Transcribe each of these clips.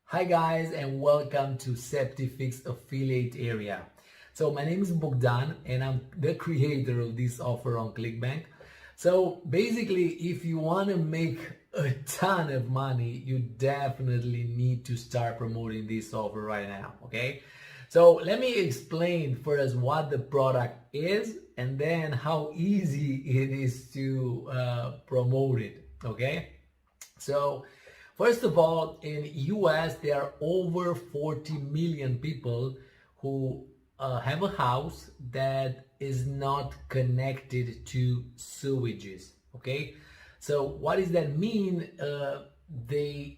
Hi guys, and welcome to Septifix affiliate area. So my name is Bogdan and I'm the creator of this offer on ClickBank. So basically, if you want to make a ton of money, you definitely need to start promoting this offer right now, okay? So let me explain first what the product is and then how easy it is to promote it, okay? So first of all, in US, there are over 40 million people who have a house that is not connected to sewages. Okay, so what does that mean? They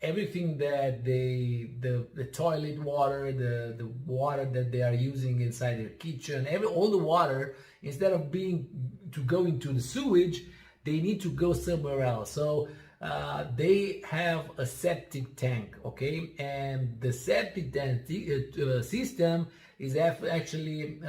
everything that the toilet water, the water that they are using inside their kitchen, all the water, instead of being to go into the sewage, they need to go somewhere else. So they have a septic tank, okay, and the septic tank system is actually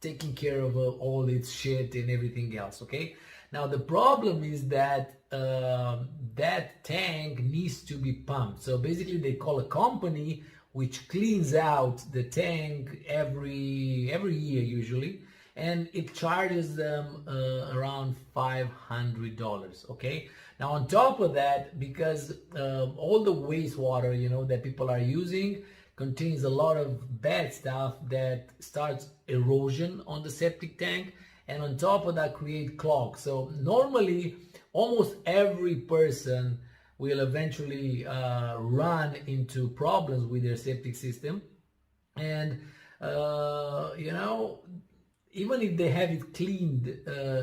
taking care of all its shit and everything else, okay. Now the problem is that that tank needs to be pumped. So basically they call a company which cleans out the tank every year usually, and it charges them around $500. Okay, now on top of that, because all the wastewater, you know, that people are using contains a lot of bad stuff that starts erosion on the septic tank, and on top of that create clogs. So normally almost every person will eventually run into problems with their septic system, and you know, even if they have it cleaned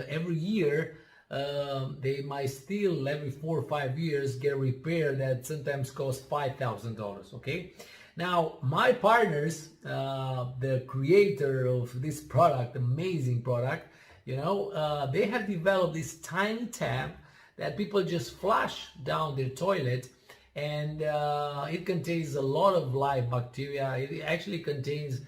every year, they might still every 4 or 5 years get a repair that sometimes costs $5,000. Okay, now my partners, the creator of this product, amazing product, you know, they have developed this tiny tap that people just flush down their toilet, and it contains a lot of live bacteria. It actually contains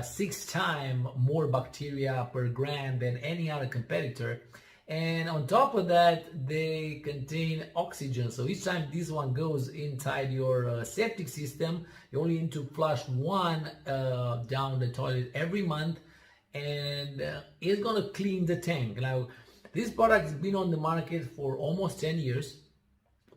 6 times more bacteria per gram than any other competitor, and on top of that they contain oxygen. So each time this one goes inside your septic system, you only need to flush one down the toilet every month, and it's gonna clean the tank. Now this product has been on the market for almost 10 years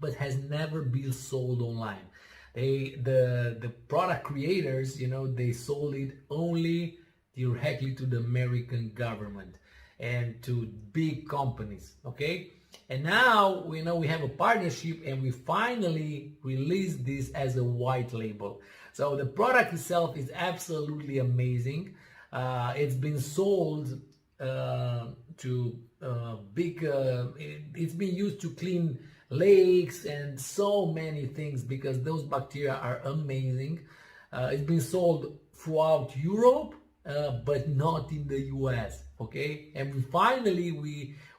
but has never been sold online. The product creators, you know, they sold it only directly to the American government and to big companies, okay? And now we know we have a partnership and we finally released this as a white label. So the product itself is absolutely amazing. It's been sold to big, it's been used to clean lakes and so many things because those bacteria are amazing. It's been sold throughout Europe, but not in the US, okay? And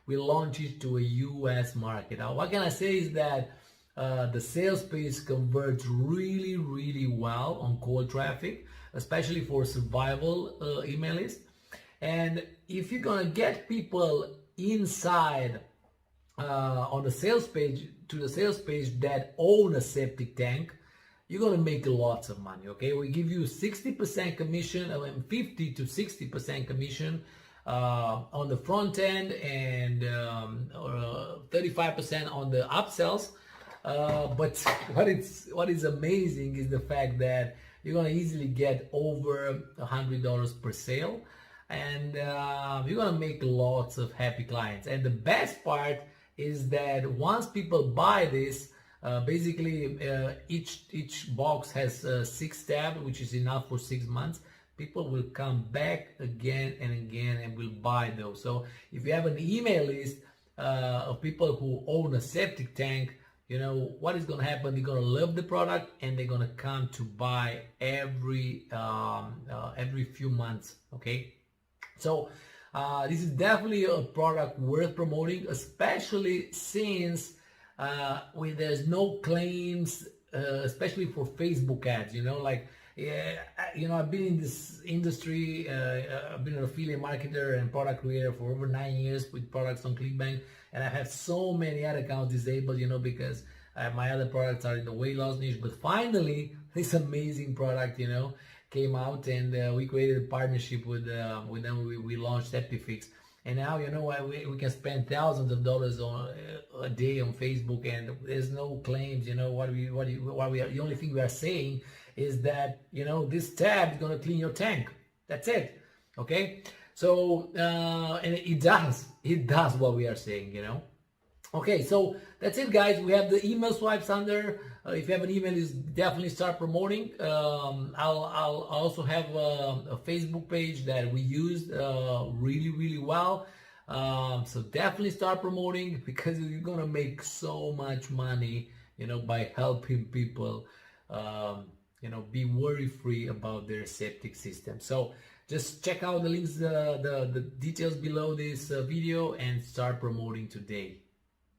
we launched it to a US market. Now what can I say is that the sales page converts really well on cold traffic, especially for survival email list. And if you're gonna get people inside on the sales page, to the sales page that own a septic tank, you're gonna make lots of money, okay? We give you 60% commission, 50 to 60% commission on the front end, and 35% on the upsells. But what is amazing is the fact that you're gonna easily get over $100 per sale, and you're gonna make lots of happy clients. And the best part is that once people buy this, basically each box has 6 tabs, which is enough for 6 months. People will come back again and again and will buy those. So if you have an email list of people who own a septic tank, you know what is going to happen. They're going to love the product and they're going to come to buy every few months, okay? So this is definitely a product worth promoting, especially since there's no claims, especially for Facebook ads. You know, like, yeah, you know, I've been in this industry. I've been an affiliate marketer and product creator for over 9 years with products on ClickBank, and I have so many ad accounts disabled. You know, because My other products are in the weight loss niche, but finally this amazing product, came out, and we created a partnership with them. We launched Septifix, and now we can spend thousands of dollars on a day on Facebook, and there's no claims. The only thing we are saying is that this tab is gonna clean your tank. That's it. Okay. So and it does what we are saying. Okay, so that's it, guys. We have the email swipes under. If you have an email, is definitely start promoting. I'll also have a Facebook page that we used really well. So definitely start promoting, because you're gonna make so much money, by helping people, be worry free about their septic system. So just check out the links, the details below this video, and start promoting today.